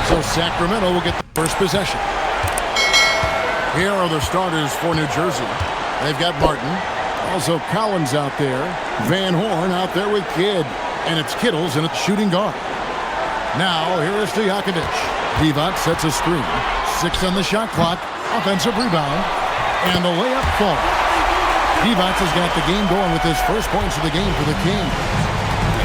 So Sacramento will get the first possession. Here are the starters for New Jersey. They've got Martin. Also Collins out there. Van Horn out there with Kidd. And it's Kittles in at shooting guard. Now here is Divac. Divac sets a screen. 6 on the shot clock. Offensive rebound. And the layup falls. Divac has got the game going with his first points of the game for the Kings.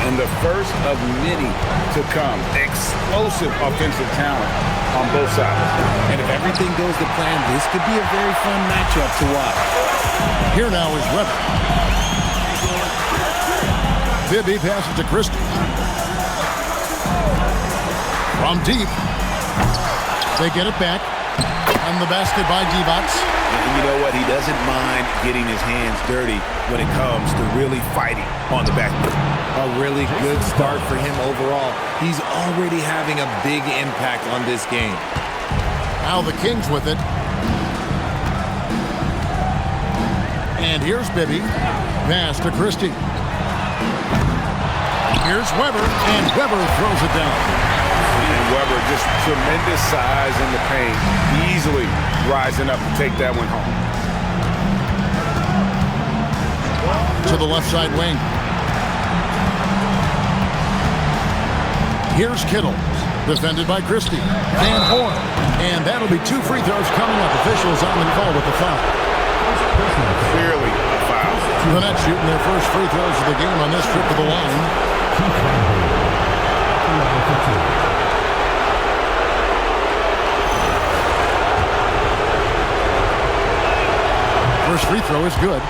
And the first of many to come. Explosive offensive talent on both sides. And if everything goes to plan, this could be a very fun matchup to watch. Here now is Weber. Bibby passes to Christie. From deep. They get it back. And the basket by Divac. And you know what? He doesn't mind getting his hands dirty when it comes to really fighting on the backboard. A really good start for him overall. He's already having a big impact on this game. Now the Kings with it. And here's Bibby. Pass to Christie. Here's Weber. And Weber throws it down. And Weber, just tremendous size in the paint. Easily rising up to take that one home. To the left side wing. Here's Kittles, defended by Christie. Van Horn. And that'll be 2 free throws coming up. Officials on the call with the foul. Clearly a foul. The Nets shooting their first free throws of the game on this trip to the line. First free throw is good.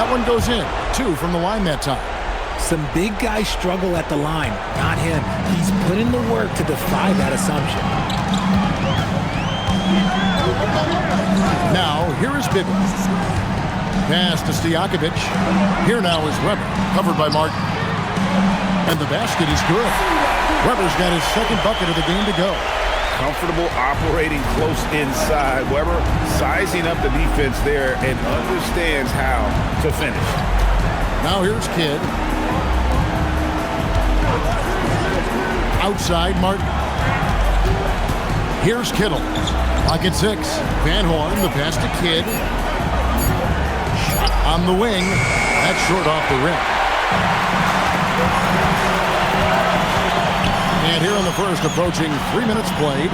One goes in. 2 from the line that time. Some big guys struggle at the line. Not him. He's put in the work to defy that assumption. Now, here is Bibby. Pass to Stojakovic. Here now is Weber, covered by Martin. And the basket is good. Weber's got his second bucket of the game to go. Comfortable operating close inside. Weber sizing up the defense there and understands how to finish. Now here's Kidd. Outside Martin. Here's Kittle. Pocket 6. Van Horn, the pass to Kidd. Shot on the wing. That's short off the rim. And here in the first, approaching 3 minutes played.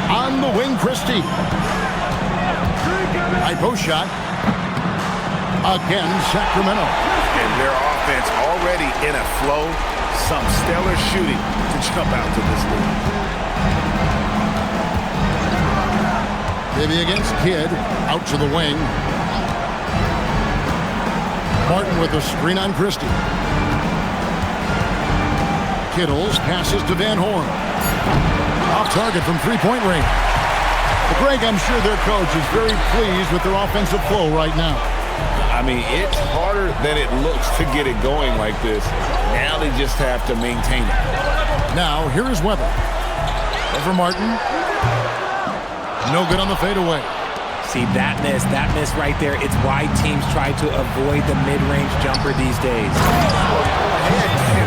On the wing, Christie. High post shot. Again, Sacramento. And their offense already in a flow. Some stellar shooting to jump out to this lead. Bibby against Kidd. Out to the wing. Martin with a screen on Christie. Kittles passes to Van Horn. Off target from three-point range. But Greg, I'm sure their coach is very pleased with their offensive flow right now. I mean, it's harder than it looks to get it going like this. Now they just have to maintain it. Now, here is Weber. Over Martin. No good on the fadeaway. See, that miss right there, it's why teams try to avoid the mid-range jumper these days.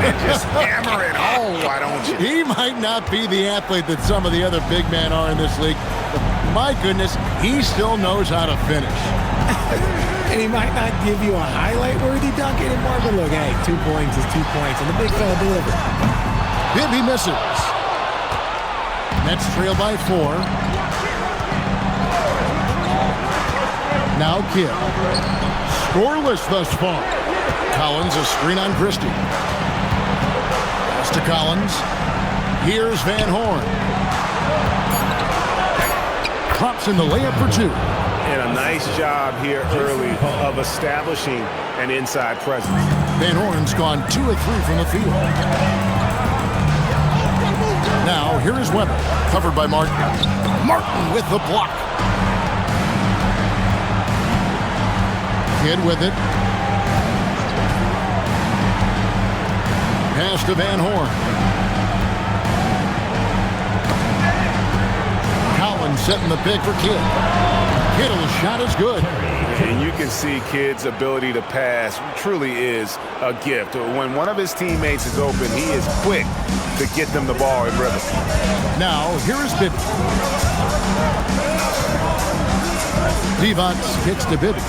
And just hammer it home, why don't you? He might not be the athlete that some of the other big men are in this league, but my goodness, he still knows how to finish. And he might not give you a highlight-worthy dunk anymore, but look, hey, 2 points is 2 points, and the big fella delivered. Bibby misses. Nets trail by 4. Now Kidd. Scoreless thus far. Collins a screen on Christie. Pass to Collins. Here's Van Horn. Drops in the layup for 2. And a nice job here early of establishing an inside presence. Van Horn's gone 2 of 3 from the field. Now here is Weber, covered by Martin. Martin with the block. Kidd with it. Pass to Van Horn. Collins setting the pick for Kidd. Kittle's shot is good. And you can see Kidd's ability to pass truly is a gift. When one of his teammates is open, he is quick to get them the ball in rhythm. Now, here is Bibby. Divac kicks to Bibby.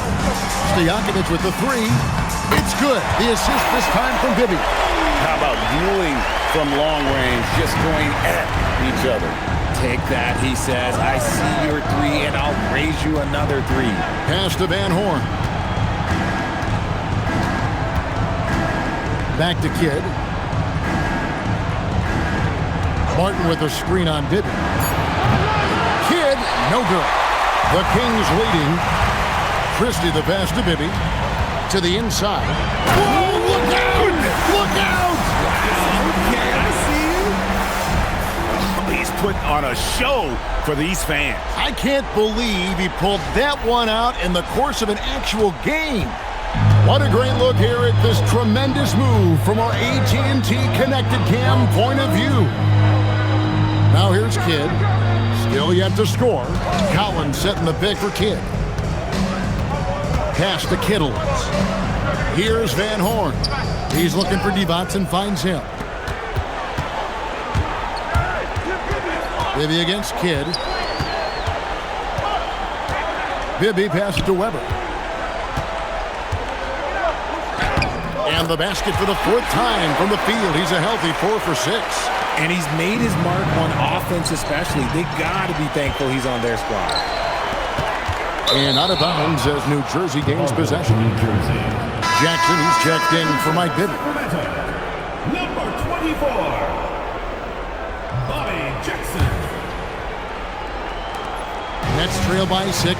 Stojakovic with the three. It's good. The assist this time from Bibby. How about dueling from long range, just going at each other? Take that, he says. I see your three, and I'll raise you another three. Pass to Van Horn. Back to Kidd. Martin with a screen on Bibby. Kidd, no good. The Kings leading. Christie the pass to Bibby. To the inside. Whoa, look out! Look out! Okay, I see you. He's put on a show for these fans. I can't believe he pulled that one out in the course of an actual game. What a great look here at this tremendous move from our AT&T Connected Cam point of view. Now here's Kidd. Still yet to score. Collins setting the pick for Kidd. Pass to Kittles. Here's Van Horn. He's looking for Divac and finds him. Bibby against Kidd. Bibby passes to Weber. And the basket for the fourth time from the field. He's a healthy 4 for 6. And he's made his mark on offense especially. They got to be thankful he's on their squad. And out of bounds as New Jersey gains possession. Jackson, he's checked in for Mike Bibby. Number 24, Bobby Jackson. Nets trail by 6.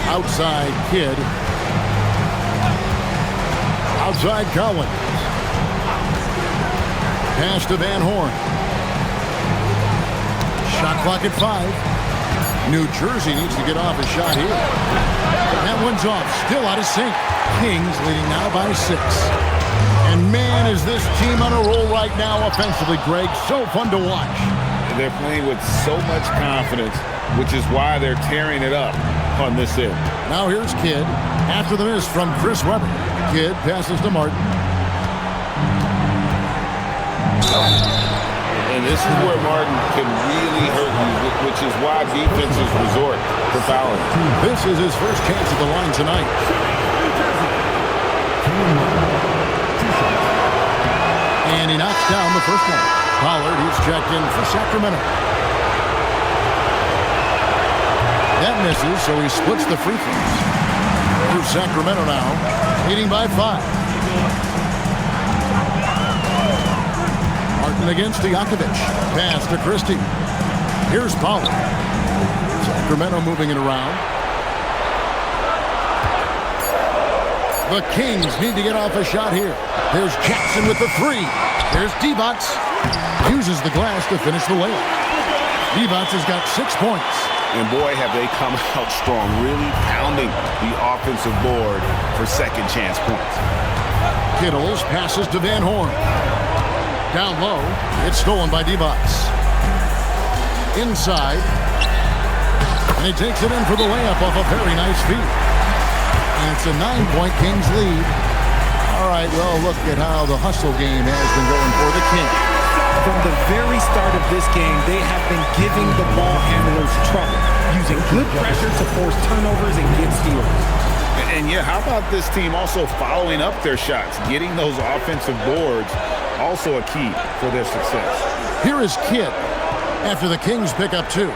Outside Kidd. Outside Collins. Pass to Van Horn. Shot clock at 5. New Jersey needs to get off a shot here. That one's off. Still out of sync. Kings leading now by 6. And man, is this team on a roll right now offensively, Greg. So fun to watch. They're playing with so much confidence, which is why they're tearing it up on this end. Now here's Kidd. After the miss from Chris Webber. Kidd passes to Martin. And this is where Martin can really hurt you, which is why defenses resort to fouling. This is his first chance at the line tonight. And he knocks down the first one. Pollard, he's checked in for Sacramento. That misses, so he splits the free throws. Here's Sacramento now, leading by 5. Martin against Stojakovic. Pass to Christie. Here's Pollard. Sacramento moving it around. The Kings need to get off a shot here. There's Jackson with the 3. There's Divac. Uses the glass to finish the layup. Divac has got 6 points. And boy, have they come out strong, really pounding the offensive board for second chance points. Kittles passes to Van Horn. Down low, it's stolen by Divac. Inside, and he takes it in for the layup off a very nice feed. And it's a 9-point Kings lead. All right, well, look at how the hustle game has been going for the Kings. From the very start of this game, they have been giving the ball handlers trouble, using good pressure to force turnovers and get steals. And yeah, how about this team also following up their shots, getting those offensive boards, also a key for their success. Here is Kidd after the Kings pick up 2.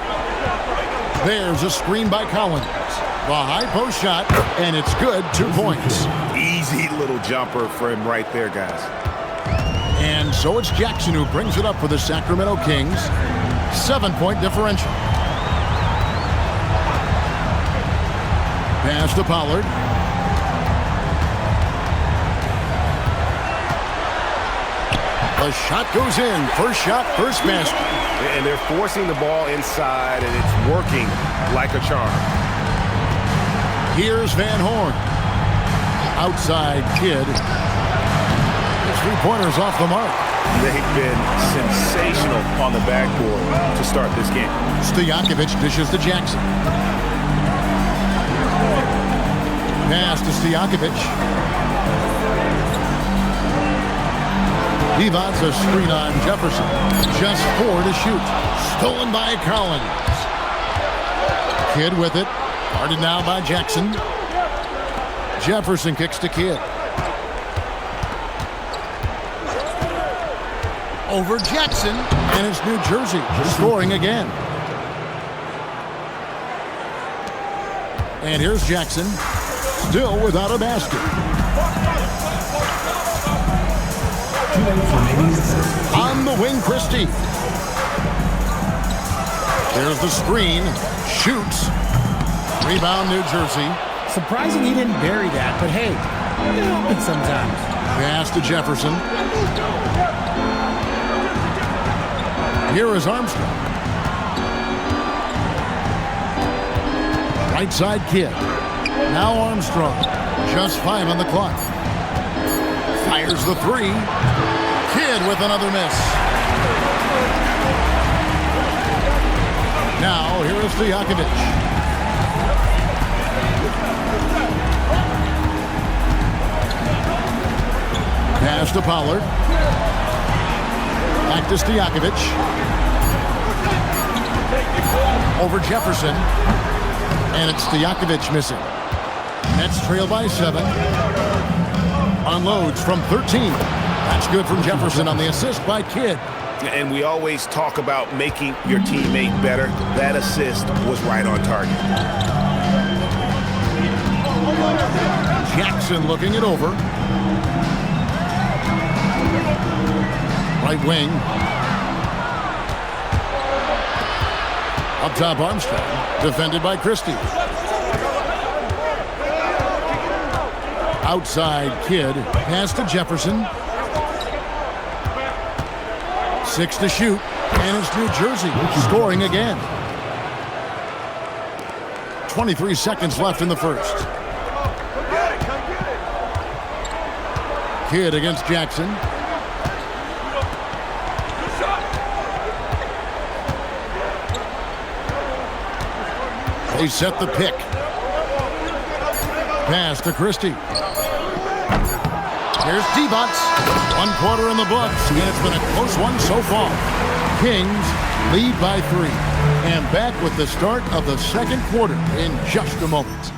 There's a screen by Collins. The high post shot, and it's good. 2 points. Easy little jumper for him right there, guys. And so it's Jackson who brings it up for the Sacramento Kings. 7-point differential. Pass to Pollard. The shot goes in. First shot, first basket. And they're forcing the ball inside, and it's working like a charm. Here's Van Horn. Outside Kidd. His 3-pointer's off the mark. They've been sensational on the backboard to start this game. Stojakovic dishes to Jackson. Pass to Stojakovic. Divac's a screen on Jefferson. Just 4 to shoot. Stolen by Collins. Kidd with it. Guarded now by Jackson. Jefferson kicks to Kidd. Over Jackson, and it's New Jersey scoring again. And here's Jackson, still without a basket. On the wing, Christie. There's the screen, shoots. Rebound, New Jersey. Surprising he didn't bury that, but hey, it happens sometimes. Pass to Jefferson. Here is Armstrong. Right side Kidd. Now Armstrong. Just 5 on the clock. Fires the 3. Kidd with another miss. Now here is Stojakovic. Pass to Pollard. Back to Stojakovic. Over Jefferson. And it's Stojakovic missing. Nets trail by 7. Unloads from 13. That's good from Jefferson on the assist by Kidd. And we always talk about making your teammate better. That assist was right on target. Jackson looking it over. Right wing. Up top Armstrong. Defended by Christie. Outside Kidd. Pass to Jefferson. 6 to shoot. And it's New Jersey scoring again. 23 seconds left in the first. Kidd against Jackson. They set the pick. Pass to Christie. Here's Divac. 1 quarter in the books, and it's been a close one so far. Kings lead by 3. And back with the start of the second quarter in just a moment.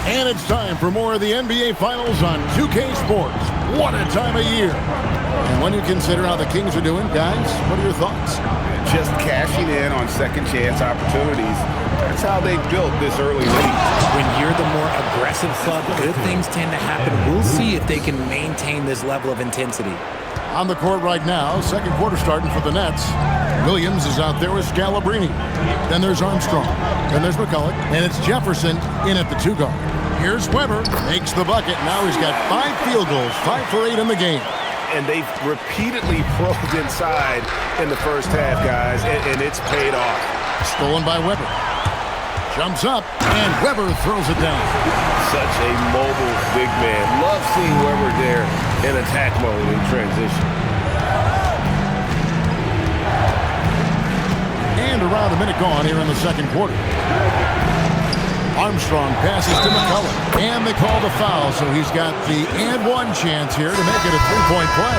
And it's time for more of the NBA Finals on 2K Sports. What a time of year. And when you consider how the Kings are doing, guys, what are your thoughts? Just cashing in on second chance opportunities. That's how they built this early lead. When you're the more aggressive club, good things tend to happen. We'll see if they can maintain this level of intensity. On the court right now, second quarter starting for the Nets. Williams is out there with Scalabrine. Then there's Armstrong. Then there's McCulloch. And it's Jefferson in at the 2 guard. Here's Weber. Makes the bucket. Now he's got 5 field goals. 5 for 8 in the game. And they've repeatedly probed inside in the first half, guys, and it's paid off. Stolen by Weber. Jumps up, and Weber throws it down. Such a mobile big man. Love seeing Weber there in attack mode in transition. And around a minute gone here in the second quarter. Armstrong passes to McCulloch, and they call the foul, so he's got the and 1 chance here to make it a 3-point play.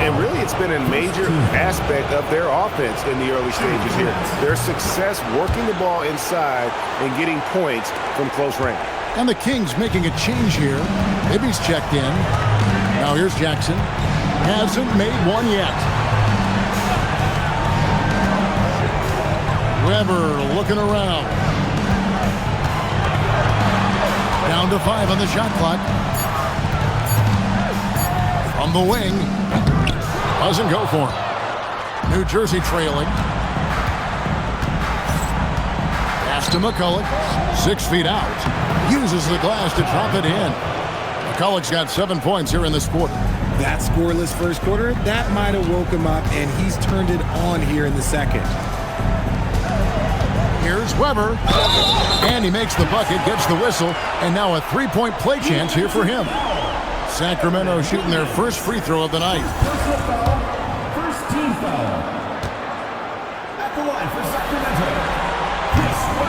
And really, it's been a major aspect of their offense in the early stages here. Their success working the ball inside and getting points from close range. And the Kings making a change here. Bibby's checked in. Now here's Jackson. Hasn't made one yet. Weber looking around. Down to 5 on the shot clock. From the wing. Doesn't go for him. New Jersey trailing. Pass to McCulloch. 6 feet out. Uses the glass to drop it in. McCulloch's got 7 points here in this quarter. That scoreless first quarter, that might have woke him up, and he's turned it on here in the second. Here's Weber, and he makes the bucket, gets the whistle, and now a three-point play chance here for him. Sacramento shooting their first free throw of the night. Personal foul. First team foul. At the line for Sacramento.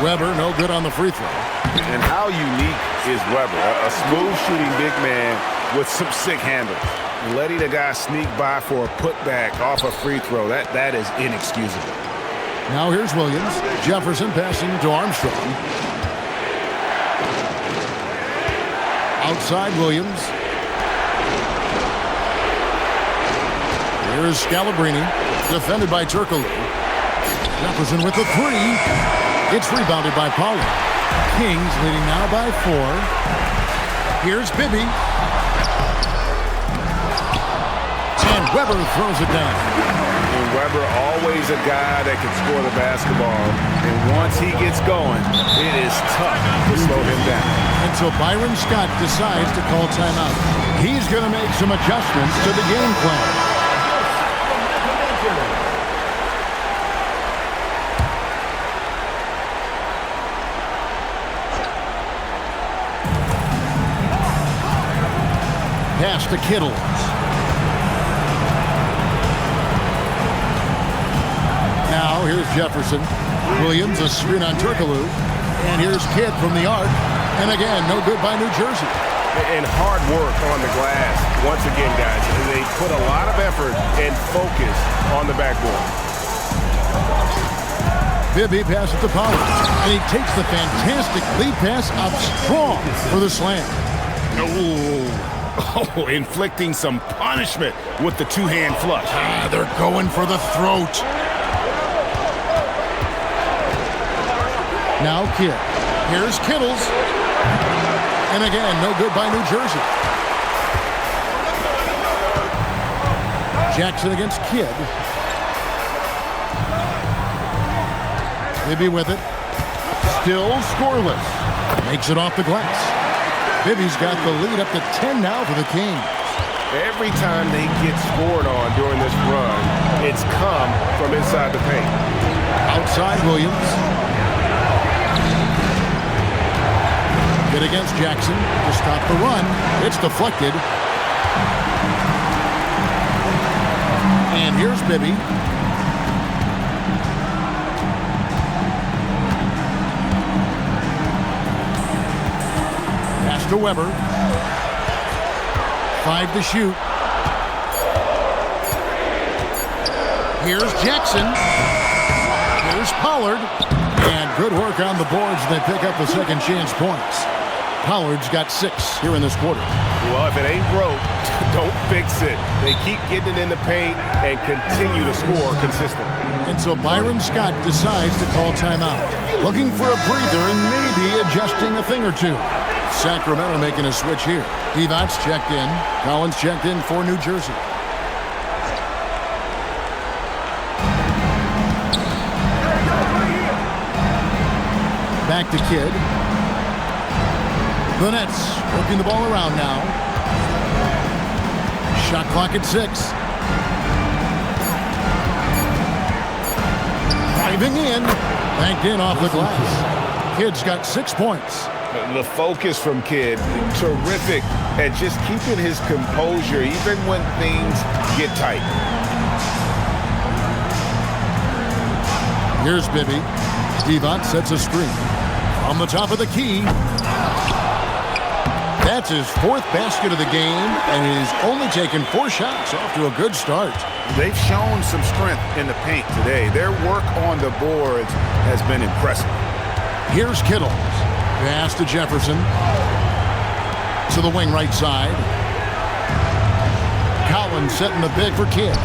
Weber, no good on the free throw. And how unique is Weber? A smooth shooting big man with some sick handles. Letting a guy sneak by for a putback off a free throw, that is inexcusable. Now here's Williams. Jefferson passing to Armstrong. Outside Williams. Here's Scalabrine. Defended by Turkoglu. Jefferson with the three. It's rebounded by Pollard. Kings leading now by 4. Here's Bibby. And Weber throws it down. And Weber, always a guy that can score the basketball. And once he gets going, it is tough to slow him down. Until Byron Scott decides to call timeout. He's going to make some adjustments to the game plan. Pass to Kittle. Now here's Jefferson. Williams, a screen on Turkoglu. And here's Kidd from the arc. And again, no good by New Jersey. And hard work on the glass. Once again, guys, they put a lot of effort and focus on the backboard. Bibby passes to Pollard. And he takes the fantastic lead pass up strong for the slam. Oh, inflicting some punishment with the two-hand flush. They're going for the throat. Now Kidd. Here's Kittles. And again, no good by New Jersey. Jackson against Kidd. Bibby with it. Still scoreless. Makes it off the glass. Bibby's got the lead up to 10 now for the Kings. Every time they get scored on during this run, it's come from inside the paint. Outside Williams. Good against Jackson to stop the run. It's deflected. And here's Bibby. To Weber. 5 to shoot. Here's Jackson. Here's Pollard. And good work on the boards. They pick up the second chance points. Pollard's got 6 here in this quarter. Well, if it ain't broke, don't fix it. They keep getting it in the paint and continue to score consistently. And so Byron Scott decides to call timeout. Looking for a breather and maybe adjusting a thing or two. Sacramento making a switch here. Divac's checked in. Collins checked in for New Jersey. Back to Kidd. The Nets working the ball around now. Shot clock at 6. Diving in. Banked in off the glass. Kidd's got 6 points. The focus from Kidd, terrific at just keeping his composure even when things get tight. Here's Bibby. Divac sets a screen. On the top of the key. That's his 4th basket of the game, and he's only taken 4 shots off to a good start. They've shown some strength in the paint today. Their work on the boards has been impressive. Here's Kittle. Pass to Jefferson. To the wing right side. Collins setting the big for Kidd.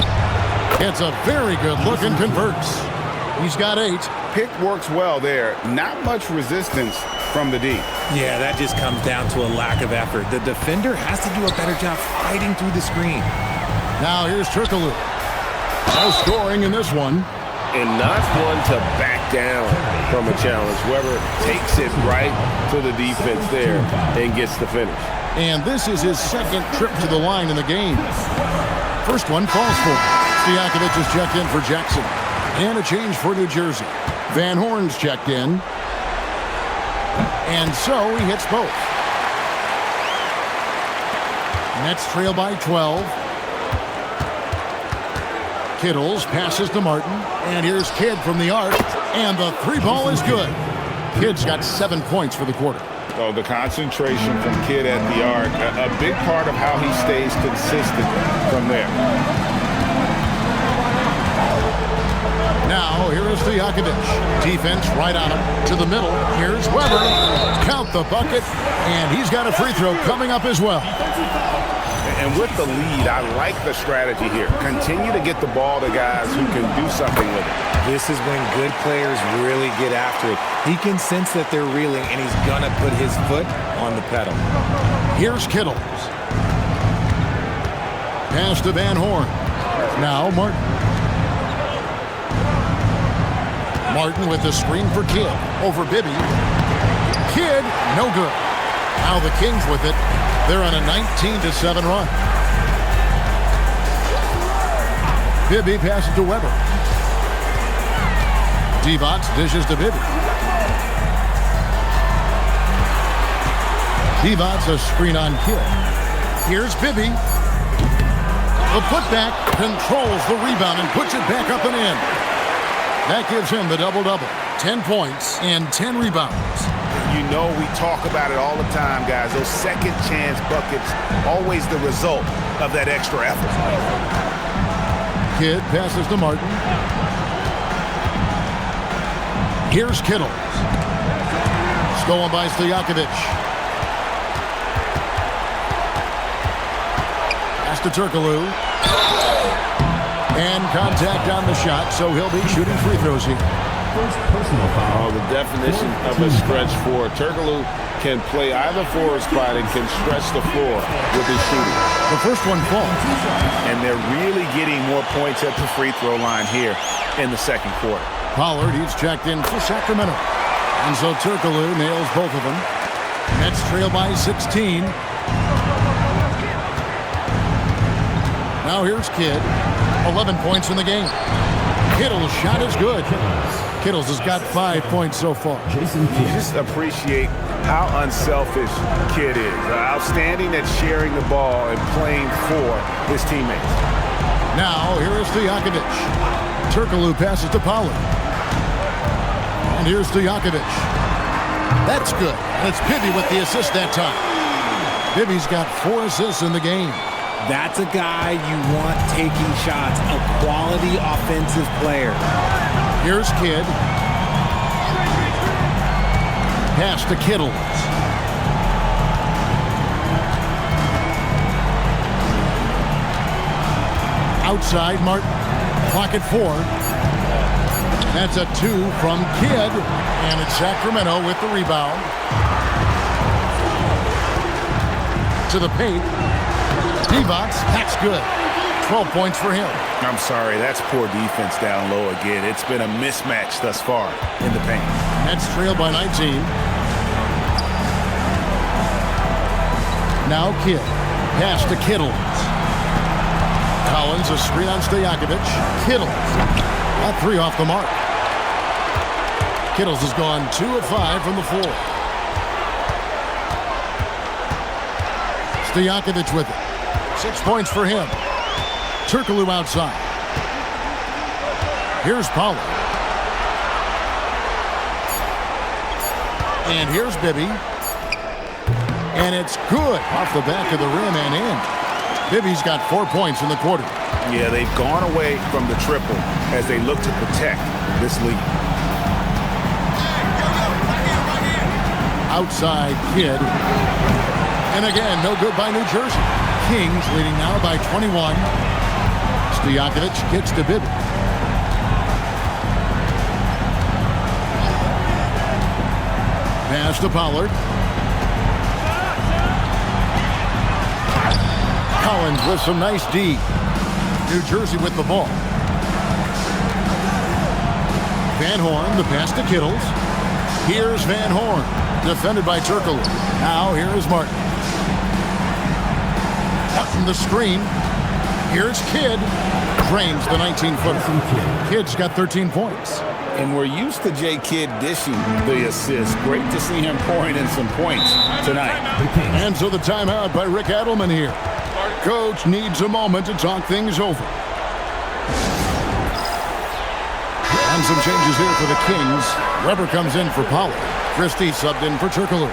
It's a very good look and converts. He's got 8. Pick works well there. Not much resistance from the D. Yeah, that just comes down to a lack of effort. The defender has to do a better job fighting through the screen. Now here's Turkoglu. No scoring in this one. And not one to back down from a challenge. Weber takes it right to the defense there and gets the finish. And this is his second trip to the line in the game. First one falls for him. Stojakovic is checked in for Jackson. And a change for New Jersey. Van Horn's checked in. And so he hits both. Nets trail by 12. Kittles passes to Martin. And here's Kidd from the arc. And the three ball is good. Kidd's got 7 points for the quarter. Oh, the concentration from Kidd at the arc, a big part of how he stays consistent from there. Now, here is Stojakovic. Defense right on him. To the middle. Here's Weber. Count the bucket. And he's got a free throw coming up as well. And with the lead, I like the strategy here. Continue to get the ball to guys who can do something with it. This is when good players really get after it. He can sense that they're reeling, and he's going to put his foot on the pedal. Here's Kittles. Pass to Van Horn. Now Martin. Martin with the screen for Kidd. Over Bibby. Kidd, no good. Now the Kings with it. They're on a 19-7 run. Bibby passes to Weber. Divac dishes to Bibby. Divac a screen on Kidd. Here's Bibby. The putback controls the rebound and puts it back up and in. That gives him the double-double. 10 points and 10 rebounds. You know we talk about it all the time, guys. Those second chance buckets, always the result of that extra effort. Kidd passes to Martin. Here's Kittles. Stolen by Stojakovic. Pass to Turkoglu. And contact on the shot, so he'll be shooting free throws here. Oh, the definition of a stretch four. Turkoglu can play either forward spot and can stretch the floor with his shooting. The first one falls. And they're really getting more points at the free throw line here in the second quarter. Pollard, he's checked in for Sacramento. And so Turkoglu nails both of them. Nets trail by 16. Now here's Kidd. 11 points in the game. Kittle's shot is good. Kittles has got 5 points so far. You just appreciate how unselfish Kidd is. Outstanding at sharing the ball and playing for his teammates. Now, here is Stojakovic. Turkoglu passes to Pollard. And here's Stojakovic. That's good. And it's Bibby with the assist that time. Bibby's got 4 assists in the game. That's a guy you want taking shots, a quality offensive player. Here's Kidd. Pass to Kittles. Outside, Martin. Clock at 4. That's a 2 from Kidd. And it's Sacramento with the rebound. To the paint. Divac, that's good. 12 points for him. I'm sorry, that's poor defense down low again. It's been a mismatch thus far in the paint. Nets trail by 19. Now Kidd. Pass to Kittles. Collins a screen on Stojakovic. Kittles. All 3 off the mark. Kittles has gone 2 of 5 from the floor. Stojakovic with it. 6 points for him. Turkoglu outside. Here's Pollard. And here's Bibby. And it's good off the back of the rim and in. Bibby's got 4 points in the quarter. Yeah, they've gone away from the triple as they look to protect this lead. Outside Kidd. And again, no good by New Jersey. Kings leading now by 21. Stojakovic kicks to Bibby. Pass to Pollard. Collins with some nice D. New Jersey with the ball. Van Horn, the pass to Kittles. Here's Van Horn, defended by Turkoglu. Now here is Martin. Cutting the screen. Here's Kidd. Drains the 19-footer. Kidd's got 13 points. And we're used to J. Kidd dishing the assist. Great to see him pouring in some points tonight. And so the timeout by Rick Adelman here. Coach needs a moment to talk things over. And some changes here for the Kings. Weber comes in for Pollard. Christie subbed in for Turkoglu.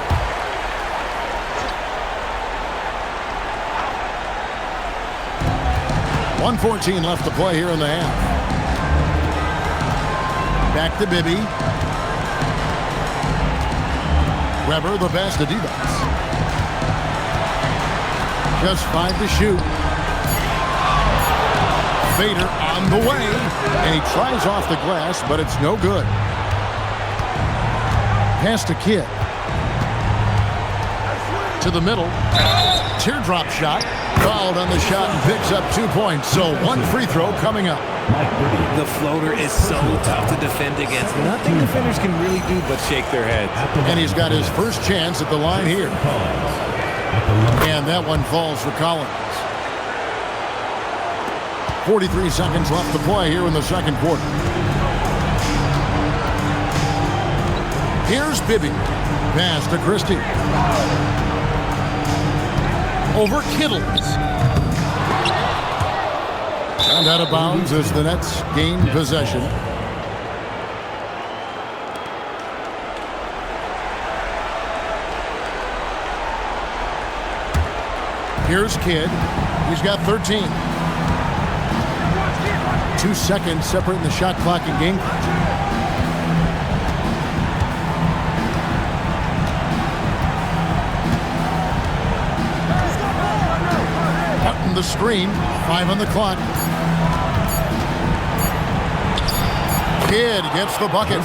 .114 left to play here in the half. Back to Bibby. Weber the pass to Divac. Just 5 to shoot. Vader on the way. And he tries off the glass, but it's no good. Pass to Kidd. To the middle. Teardrop shot. Fouled on the shot and picks up 2 points. So 1 free throw coming up. The floater is so tough to defend against. Nothing defenders can really do but shake their heads. And he's got his first chance at the line here. And that one falls for Collins. 43 seconds left to play here in the second quarter. Here's Bibby. Pass to Christie. Over Kittles. And out of bounds as the Nets gain possession. Here's Kidd. He's got 13. 2 seconds separating the shot clock and game clock. Cutting the screen. 5 on the clock. Kidd gets the bucket.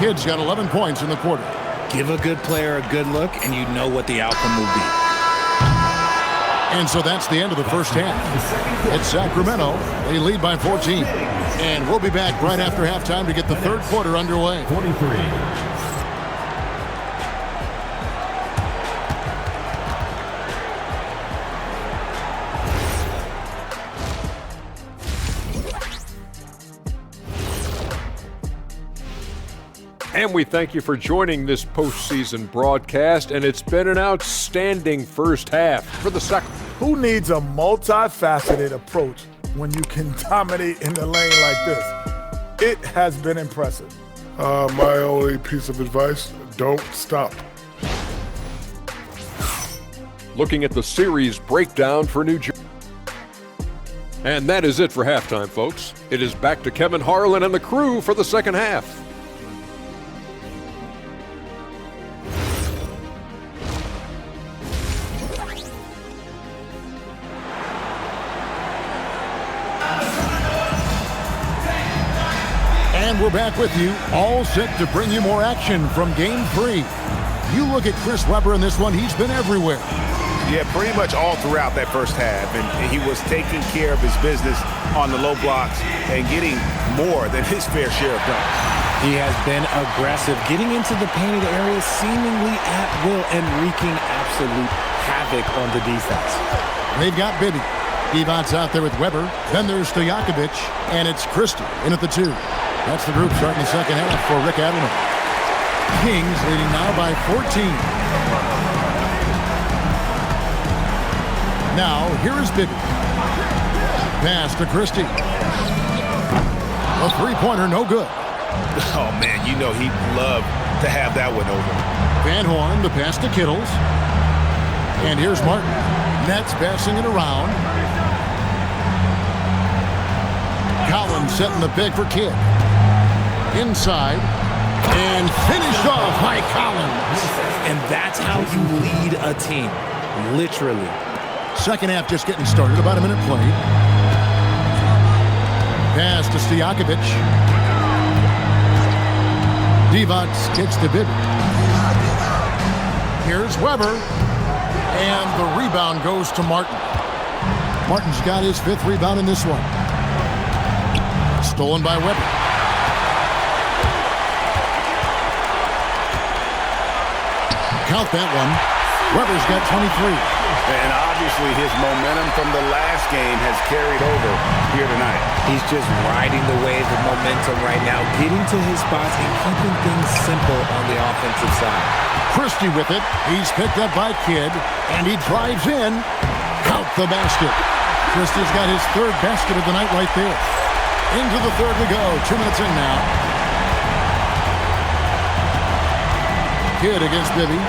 Kidd's got 11 points in the quarter. Give a good player a good look, and you know what the outcome will be. And so that's the end of the first half. It's Sacramento. They lead by 14. And we'll be back right after halftime to get the third quarter underway. 43. And we thank you for joining this postseason broadcast, and it's been an outstanding first half for the Sacramento. Who needs a multifaceted approach when you can dominate in the lane like this? It has been impressive. My only piece of advice, don't stop. Looking at the series breakdown for New Jersey. And that is it for halftime, folks. It is back to Kevin Harlan and the crew for the second half. And we're back with you, all set to bring you more action from Game 3. You look at Chris Webber in this one, he's been everywhere. Yeah, pretty much all throughout that first half. And he was taking care of his business on the low blocks and getting more than his fair share of dunks. He has been aggressive, getting into the painted area seemingly at will and wreaking absolute havoc on the defense. They've got Bibby. Divac's out there with Weber. Then there's Stojakovic, and it's Christie in at the 2. That's the group starting the second half for Rick Adelman. Kings leading now by 14. Now, here is Bibby. Pass to Christie. A three-pointer, no good. Oh, man, you know he'd love to have that one over. Van Horn, the pass to Kittles. And here's Martin. Nets passing it around. Collins setting the pick for Kidd. Inside. And finished off by Collins. And that's how you lead a team. Literally. Second half just getting started. About a minute played. Pass to Stojakovic. Divac kicks to Bibby. Here's Weber. And the rebound goes to Martin. Martin's got his 5th rebound in this one. Stolen by Weber. Count that one. Weber's got 23. And obviously his momentum from the last game has carried over here tonight. He's just riding the wave of momentum right now, getting to his spots and keeping things simple on the offensive side. Christie with it. He's picked up by Kidd, and he drives in. Count the basket. Christie's got his third basket of the night right there. Into the third we go. 2 minutes in now. Kidd against Bibby.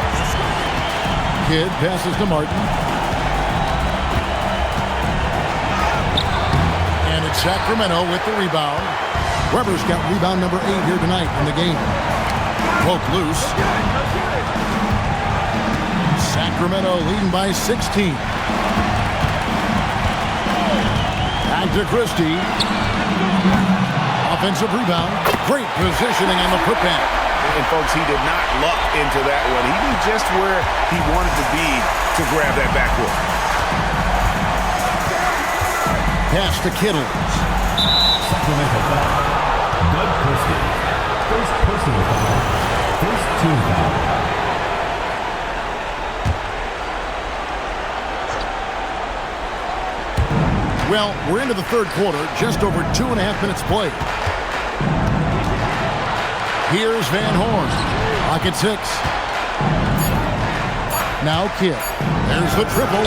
Kidd passes to Martin. And it's Sacramento with the rebound. Weber's got rebound number 8 here tonight in the game. Poke loose. Sacramento leading by 16. Back to Christie. Offensive rebound. Great positioning on the putback. And folks, he did not luck into that one. He knew just where he wanted to be to grab that backwood. Pass to Kittle. Sacramento foul. Doug Christie. First personal foul. First team foul. Well, we're into the third quarter, just over 2.5 minutes played. Here's Van Horn. Pocket 6. Now Kidd. There's the triple.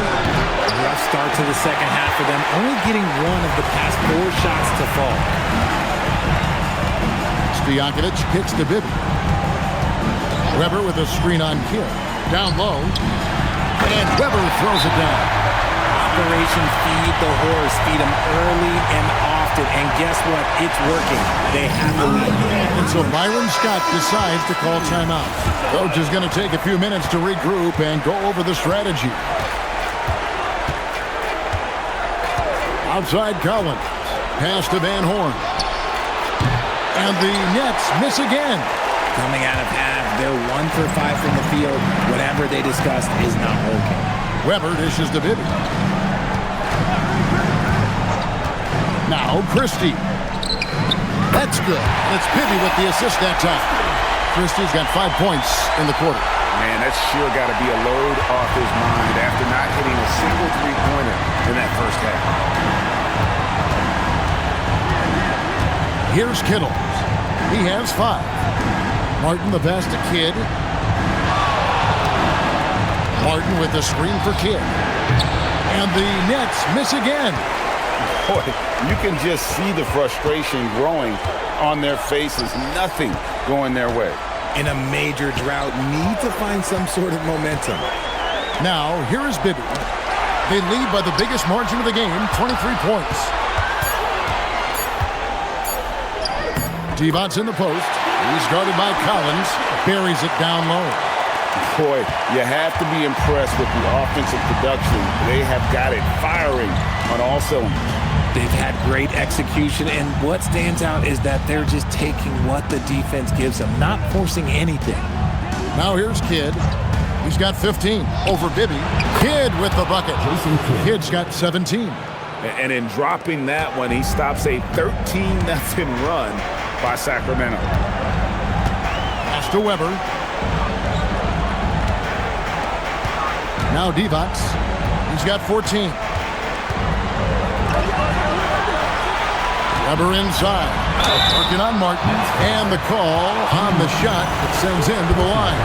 Rough start to the second half for them, only getting one of the past 4 shots to fall. Stojakovic kicks to Bibby. Weber with a screen on Kidd. Down low. And Weber throws it down. Operation Feed the Horse. Feed them early and often. And guess what? It's working. They have the lead. And so Byron Scott decides to call timeout. Coach is going to take a few minutes to regroup and go over the strategy. Outside Collins. Pass to Van Horn. And the Nets miss again. Coming out of half, they're 1 for 5 from the field. Whatever they discussed is not working. Weber dishes to Bibby. Now Christie. That's good. And it's Bibby with the assist that time. Christie's got 5 points in the quarter. Man, that's sure got to be a load off his mind after not hitting a single three-pointer in that first half. Here's Kittle. He has 5. Martin the pass to Kidd. Martin with the screen for Kidd. And the Nets miss again. Boy, you can just see the frustration growing on their faces. Nothing going their way. In a major drought, need to find some sort of momentum. Now, here is Bibby. They lead by the biggest margin of the game, 23 points. Divac's in the post. He's guarded by Collins. Buries it down low. Boy, you have to be impressed with the offensive production. They have got it firing on all cylinders. They've had great execution, and what stands out is that they're just taking what the defense gives them, not forcing anything. Now here's Kidd. He's got 15 over Bibby. Kidd with the bucket. Kidd's got 17. And in dropping that one, he stops a 13-0 run by Sacramento. Pass to Weber. Now Divac. He's got 14. Weber inside. Working on Martin. And the call on the shot that sends him to the line.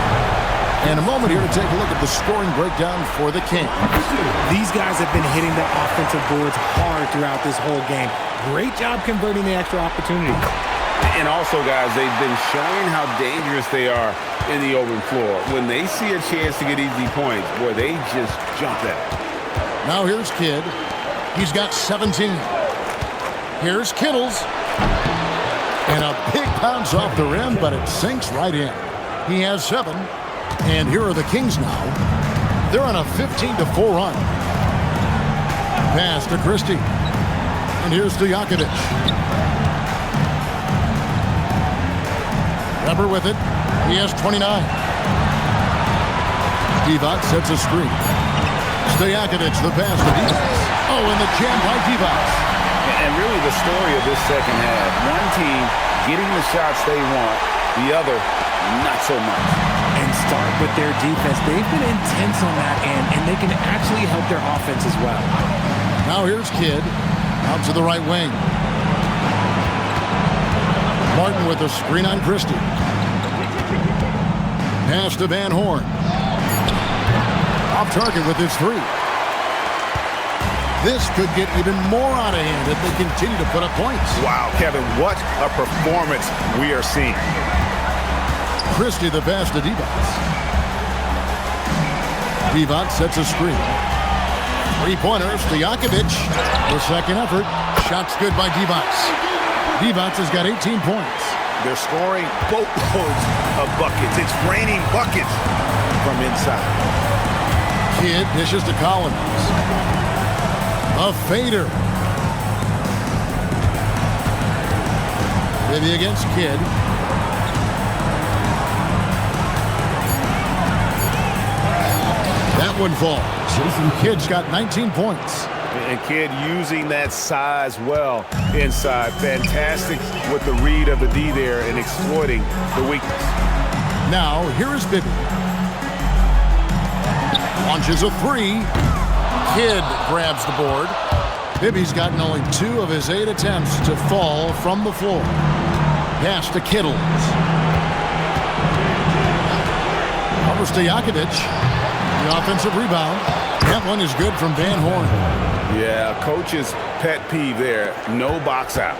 And a moment here to take a look at the scoring breakdown for the Kings. These guys have been hitting the offensive boards hard throughout this whole game. Great job converting the extra opportunity. And also, guys, they've been showing how dangerous they are in the open floor. When they see a chance to get easy points, boy, they just jump at it. Now here's Kidd. He's got 17. Here's Kittles. And a big bounce off the rim, but it sinks right in. He has 7. And here are the Kings now. They're on a 15-4 run. Pass to Christie. And here's Stojakovic. Weber with it. He has 29. Divac sets a screen. Stojakovic, the pass to Divac. Oh, and the jam by Divac. And really the story of this second half. One team getting the shots they want, the other not so much. And start with their defense. They've been intense on that end, and they can actually help their offense as well. Now here's Kidd out to the right wing. Martin with a screen on Christie. Pass to Van Horn. Off target with his three. This could get even more out of hand if they continue to put up points. Wow, Kevin, what a performance we are seeing. Christie the pass to Divac. Divac sets a screen. Three-pointers to Jakovic. The second effort. Shot's good by Divac. Divac has got 18 points. They're scoring boatloads of buckets. It's raining buckets from inside. Kidd dishes to Collins. A fader. Bibby against Kidd. That one falls. Kidd's got 19 points. And Kidd using that size well inside. Fantastic with the read of the D there and exploiting the weakness. Now, here is Bibby. Launches a three. Kidd grabs the board. Bibby's gotten only 2 of his 8 attempts to fall from the floor. Pass to Kittles. Over to Jakovic. The offensive rebound. That one is good from Van Horn. Yeah, coach's pet peeve there. No box out.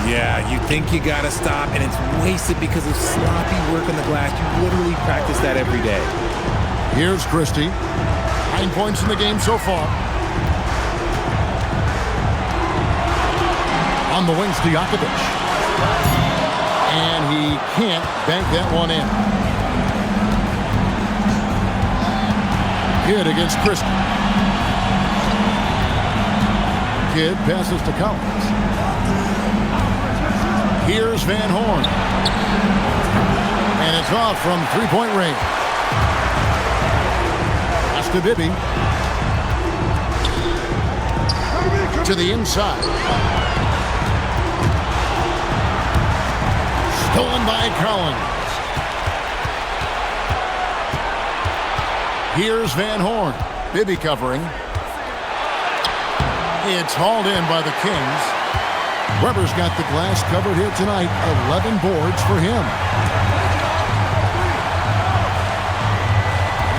Yeah, you think you got to stop, and it's wasted because of sloppy work on the glass. You literally practice that every day. Here's Christie. 9 points in the game so far. On the wings to Jakovic. And he can't bank that one in. Kidd against Christie. Kidd passes to Collins. Here's Van Horn. And it's off from three-point range. Pass to Bibby. To the inside. Stolen by Collins. Here's Van Horn. Bibby covering. It's hauled in by the Kings. Weber's got the glass covered here tonight. 11 boards for him.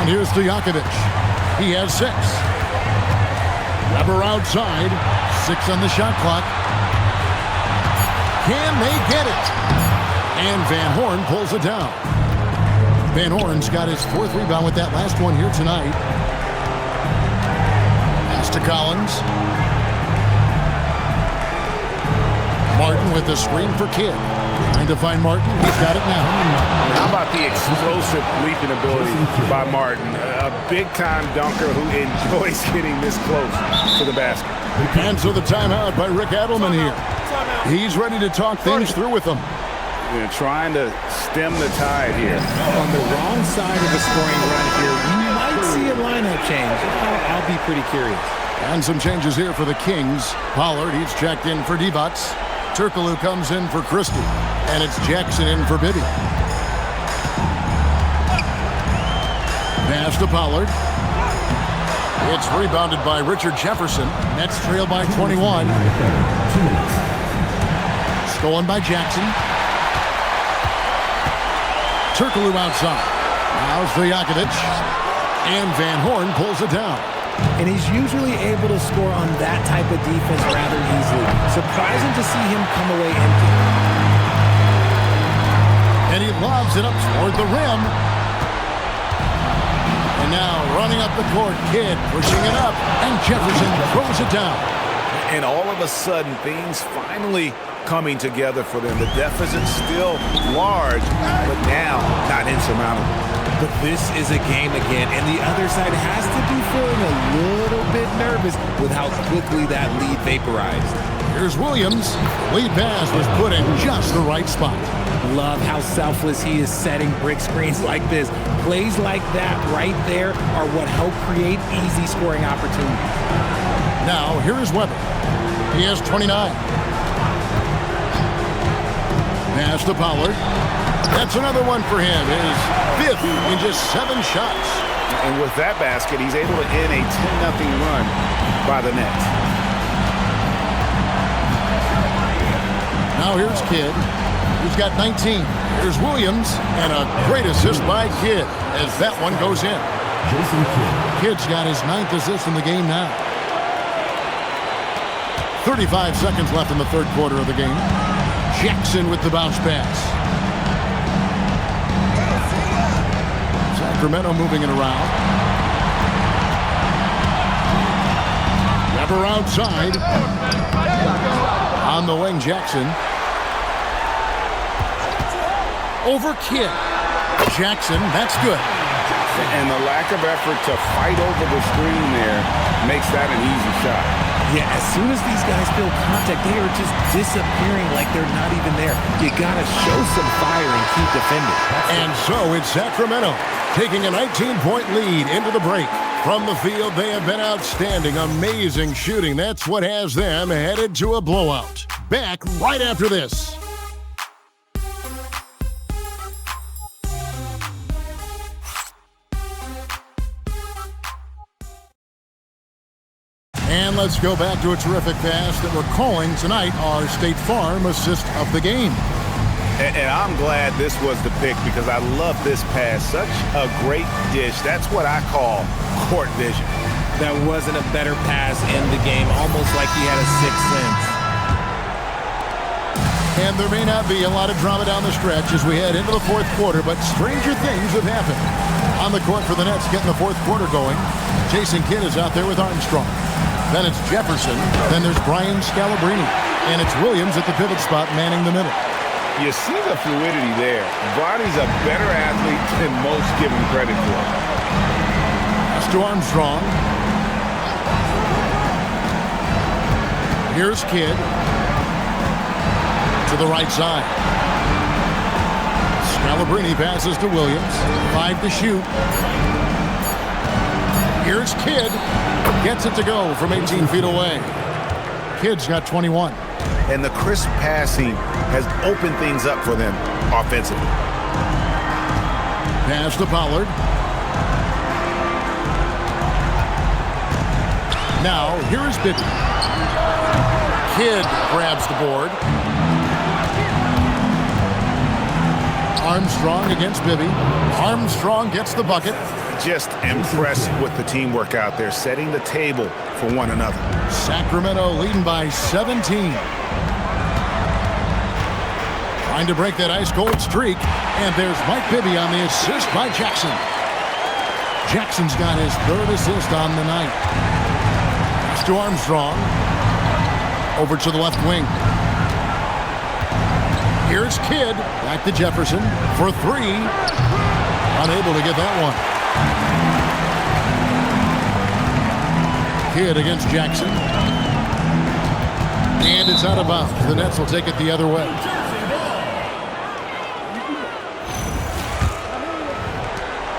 And here's to Jakovic. He has 6. Weber outside. 6 on the shot clock. Can they get it? And Van Horn pulls it down. Van Horn's got his 4th rebound with that last one here tonight. Pass to Collins. Martin with the screen for Kidd. Trying to find Martin. He's got it now. How about the explosive leaping ability by Martin? A big-time dunker who enjoys getting this close to the basket. Cancel the timeout by Rick Adelman here. He's ready to talk things through with them. They're trying to stem the tide here. On the wrong side of the scoring run here, we might see a lineup change. I'll be pretty curious. And some changes here for the Kings. Pollard, he's checked in for Divac. Turkoglu comes in for Christie. And it's Jackson in for Bibby. Pass to Pollard. It's rebounded by Richard Jefferson. Nets trail by 21. Stolen by Jackson. Turkoglu outside. Now it's Jakovic. And Van Horn pulls it down. And he's usually able to score on that type of defense rather easily. Surprising to see him come away empty. And he lobs it up toward the rim. And now running up the court, Kidd pushing it up. And Jefferson throws it down. And all of a sudden, things finally coming together for them. The deficit still large, but now not insurmountable. But this is a game again, and the other side has to be feeling a little bit nervous with how quickly that lead vaporized. Here's Williams. Lead pass was put in just the right spot. Love how selfless he is setting brick screens like this. Plays like that right there are what help create easy scoring opportunities. Now, here is Weber. He has 29. Pass to Pollard. That's another one for him. His 5th in just 7 shots. And with that basket, he's able to end a 10-0 run by the Nets. Now here's Kidd, who's got 19. Here's Williams, and a great assist by Kidd as that one goes in. Jason Kidd. Kidd's got his 9th assist in the game now. 35 seconds left in the 3rd quarter of the game. Jackson with the bounce pass. Sacramento moving it around. Never outside. On the wing, Jackson. Over Kidd. Jackson, that's good. And the lack of effort to fight over the screen there makes that an easy shot. Yeah, as soon as these guys feel contact, they are just disappearing like they're not even there. You got to show some fire and keep defending. And so it's Sacramento taking a 19-point lead into the break. From the field, they have been outstanding. Amazing shooting. That's what has them headed to a blowout. Back right after this. And let's go back to a terrific pass that we're calling tonight our State Farm assist of the game. And I'm glad this was the pick because I love this pass. Such a great dish. That's what I call court vision. That wasn't a better pass in the game, almost like he had a 6th sense. And there may not be a lot of drama down the stretch as we head into the 4th quarter, but stranger things have happened. On the court for the Nets, getting the 4th quarter going, Jason Kidd is out there with Armstrong. Then it's Jefferson. Then there's Brian Scalabrine. And it's Williams at the pivot spot manning the middle. You see the fluidity there. Vlade's a better athlete than most give him credit for. Pass to Armstrong. Here's Kidd. To the right side. Scalabrine passes to Williams. 5 to shoot. Here's Kidd. Gets it to go from 18 feet away. Kidd's got 21. And the crisp passing has opened things up for them offensively. Pass to Pollard. Now, here is Bibby. Kidd grabs the board. Armstrong against Bibby. Armstrong gets the bucket. Just impressed with the teamwork out there, setting the table for one another. Sacramento leading by 17. Trying to break that ice-cold streak. And there's Mike Bibby on the assist by Jackson. Jackson's got his 3rd assist on the night. Pass to Armstrong. Over to the left wing. Here's Kidd. Back to Jefferson for 3. Unable to get that one. Kidd against Jackson. And it's out of bounds. The Nets will take it the other way.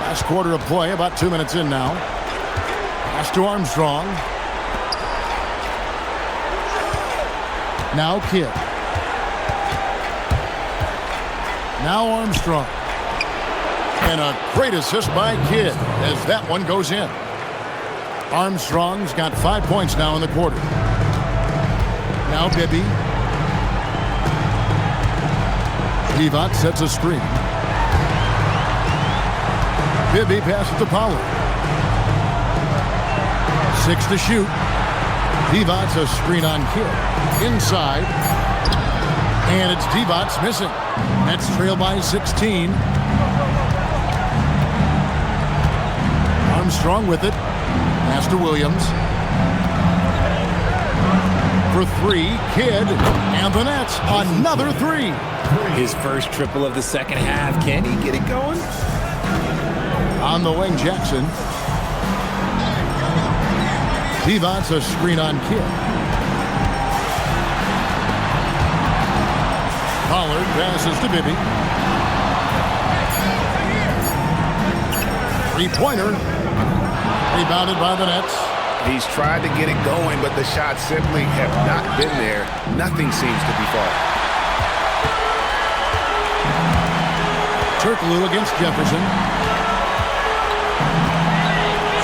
Last quarter of play, about 2 minutes in now. Pass to Armstrong. Now Kidd. Now Armstrong. And a great assist by Kidd as that one goes in. Armstrong's got 5 points now in the quarter. Now Bibby. Divac sets a screen. Bibby passes to Pollard. 6 to shoot. Divac a screen on Kidd. Inside. And it's Divac missing. Nets trail by 16. Armstrong with it. Pass to Williams. For 3, Kidd. And the Nets, another 3. His first triple of the second half. Can he get it going? On the wing, Jackson. Divac a screen on Kidd. Pollard passes to Bibby. 3-pointer. Rebounded by the Nets. He's tried to get it going, but the shots simply have not been there. Nothing seems to be falling. Turkoglu against Jefferson.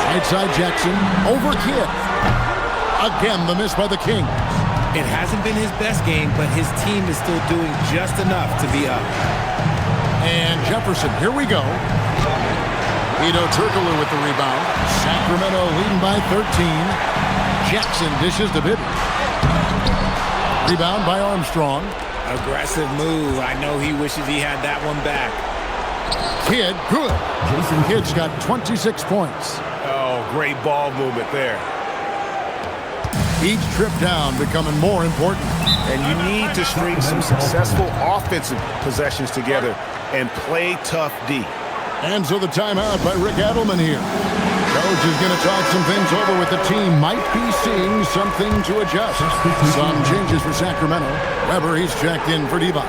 Right side Jackson. Over Kidd. Again, the miss by the Kings. It hasn't been his best game, but his team is still doing just enough to be up. And Jefferson, here we go. Vito Turkoglu with the rebound. Sacramento leading by 13. Jackson dishes to Bibby. Rebound by Armstrong. Aggressive move. I know he wishes he had that one back. Kidd, good. Kidd's got 26 points. Oh, great ball movement there. Each trip down becoming more important. And you need to string some successful offensive possessions together and play tough D. And so the timeout by Rick Adelman here. Coach is going to talk some things over with the team. Might be seeing something to adjust. Some changes for Sacramento. Weber, he's checked in for Divac.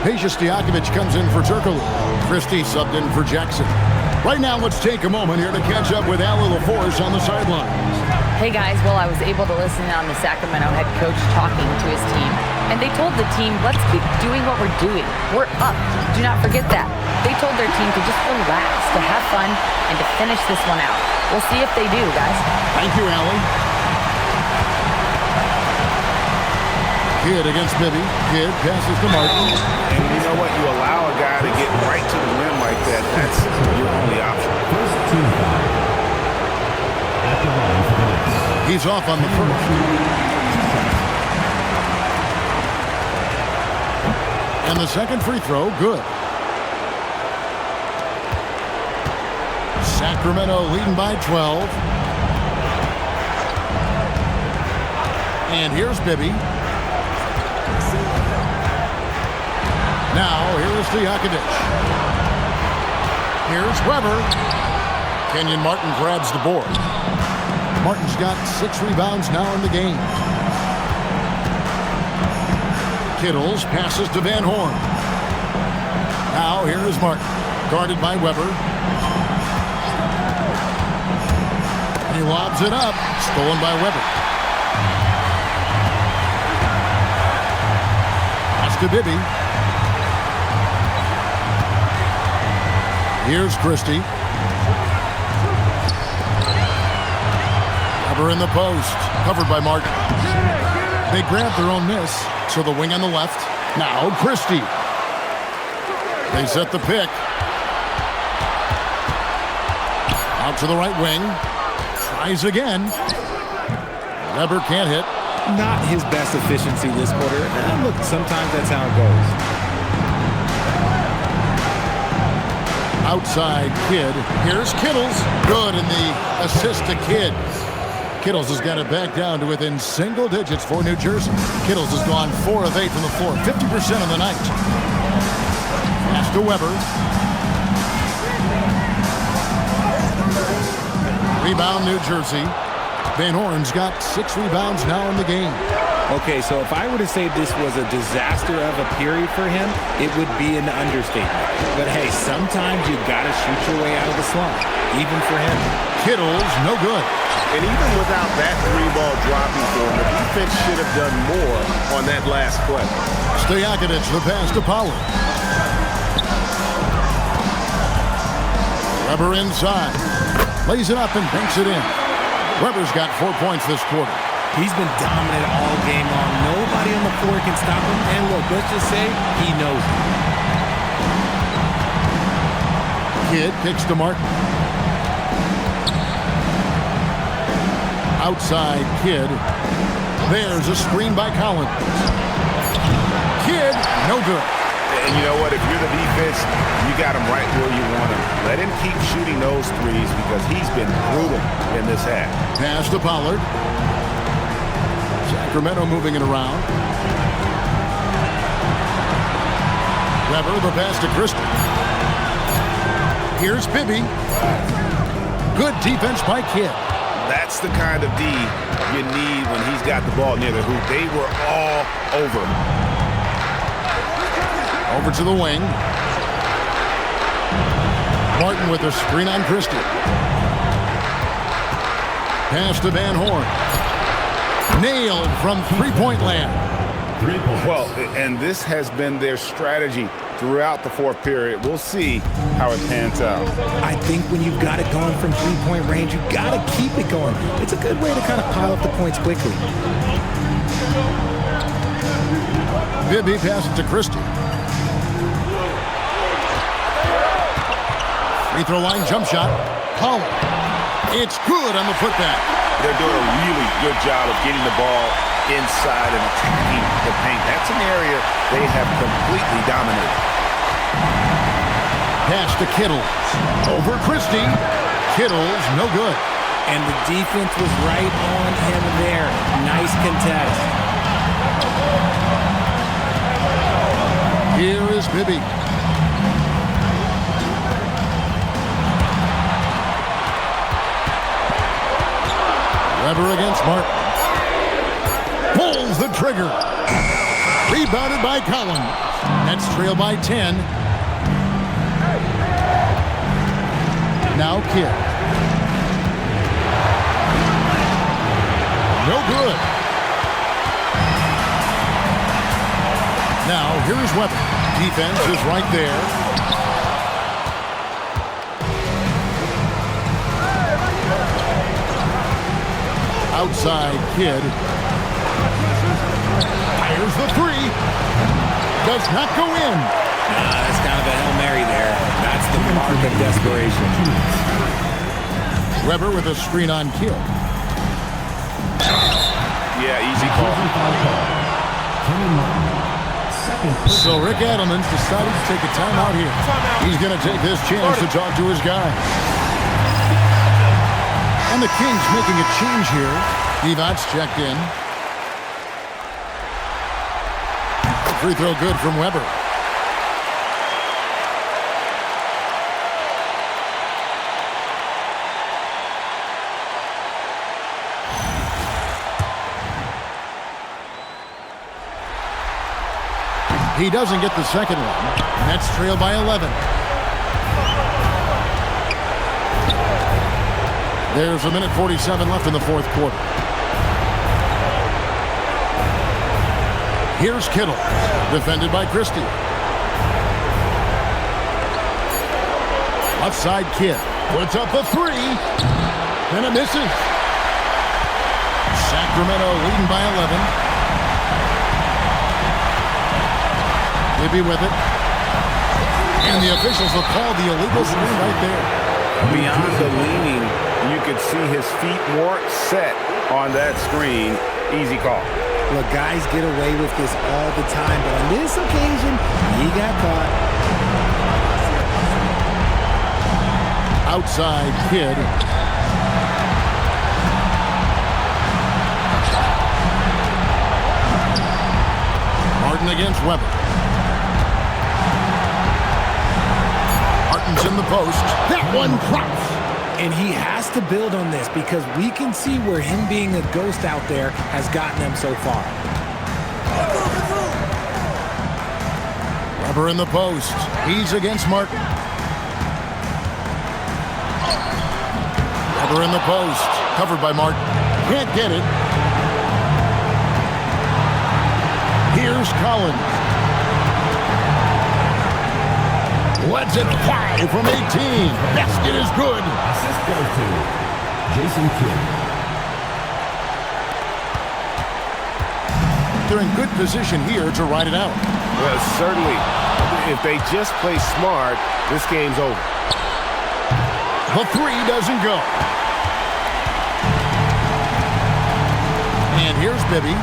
Peja Stojakovic comes in for Turkoglu. Christie subbed in for Jackson. Right now, let's take a moment here to catch up with Allie LaForce on the sideline. Hey guys, well, I was able to listen on the Sacramento head coach talking to his team, and they told the team, let's keep doing what we're doing. We're up. Do not forget that. They told their team to just relax, to have fun, and to finish this one out. We'll see if they do, guys. Thank you, Allie. Kidd against Bibby. Kidd passes to Martin. And you know what? You allow a guy to get right to the rim like that. That's your only option. First team foul. At the line for the Knicks. He's off on the first. And the second free throw, good. Sacramento leading by 12. And here's Bibby. Now, here's Stojakovic. Here's Weber. Kenyon Martin grabs the board. Martin's got 6 rebounds now in the game. Kittles passes to Van Horn. Now, here is Martin. Guarded by Weber. He lobs it up. Stolen by Weber. Pass to Bibby. Here's Christie. Weber in the post. Covered by Martin. They grab their own miss. So the wing on the left. Now Christie. They set the pick. Out to the right wing. Tries again. Weber can't hit. Not his best efficiency this quarter. And look, sometimes that's how it goes. Outside Kidd. Here's Kittles. Good in the assist to Kidd. Kittles has got it back down to within single digits for New Jersey. Kittles has gone 4 of 8 from the floor. 50% of the night. Pass to Weber. Rebound New Jersey. Van Horn's got 6 rebounds now in the game. Okay, so if I were to say this was a disaster of a period for him, it would be an understatement. But hey, sometimes you gotta shoot your way out of the slump, even for him. Kittles, no good. And even without that 3-ball dropping for him, the defense should have done more on that last play. Stojakovic, the pass to Pollard. Weber inside. Lays it up and banks it in. Weber's got 4 points this quarter. He's been dominant all game long. Nobody on the floor can stop him. And look, let's just say he knows it. Kidd kicks to Martin. Outside Kidd. There's a screen by Collins. Kidd, no good. And you know what? If you're the defense, you got him right where you want him. Let him keep shooting those threes because he's been brutal in this half. Pass to Pollard. Sacramento moving it around. Weber, the pass to Christie. Here's Bibby. Good defense by Kidd. That's the kind of D you need when he's got the ball near the hoop. They were all over him. Over to the wing. Martin with a screen on Christie. Pass to Van Horn. Nailed from three-point land. 3 points. Well, and this has been their strategy throughout the fourth period. We'll see how it pans out. I think when you've got it going from three-point range, you've got to keep it going. It's a good way to kind of pile up the points quickly. Bibby passes to Christie. Free throw line jump shot. Collins. It's good on the putback. They're doing a really good job of getting the ball inside and attacking the paint. That's an area they have completely dominated. Pass to Kittles. Over Christie. Kittles, no good. And the defense was right on him there. Nice contest. Here is Bibby. Weber against Martin. Pulls the trigger. Rebounded by Collins. Nets trail by 10. Now Kidd. No good. Now here is Weber. Defense is right there. Outside Kidd. Fires the three. Does not go in. That's kind of a Hail Mary there. That's the mark of desperation. Weber with a screen on Kidd. Yeah, easy call. So Rick Adelman's decided to take a timeout here. He's going to take this chance to talk to his guys. And the Kings making a change here. Divac checked in. Free throw good from Weber. He doesn't get the second one. Nets trail by 11. There's a minute 47 left in the fourth quarter. Here's Kittle, defended by Christie. Left side Kidd puts up a three, and it misses. Sacramento leading by 11. Bibby with it. And the officials will call the illegal screen right there. Beyond the leaning, you could see his feet more set on that screen. Easy call. Look, guys get away with this all the time, but on this occasion, he got caught. Outside Kidd. Martin against Weber. Martin's in the post. That one drops. And he has to build on this because we can see where him being a ghost out there has gotten them so far. Weber in the post. He's against Martin. Weber in the post. Covered by Martin. Can't get it. Here's Collins. Lets it fly from 18. Basket is good. Assist goes to Jason Kidd. They're in good position here to ride it out. Well, certainly, if they just play smart, this game's over. The three doesn't go. And here's Bibby.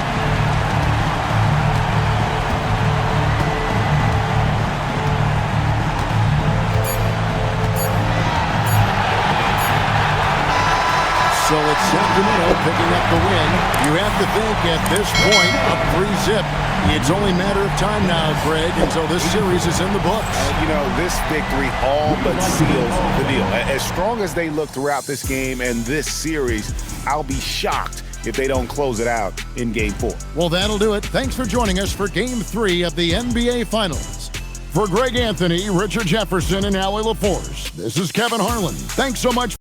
So it's Sacramento picking up the win. You have to think at this point, up 3-zip. It's only a matter of time now, Greg, until this series is in the books. You know, this victory all but seals the deal. As strong as they look throughout this game and this series, I'll be shocked if they don't close it out in Game 4. Well, that'll do it. Thanks for joining us for Game 3 of the NBA Finals. For Greg Anthony, Richard Jefferson, and Allie LaForce, this is Kevin Harlan. Thanks so much.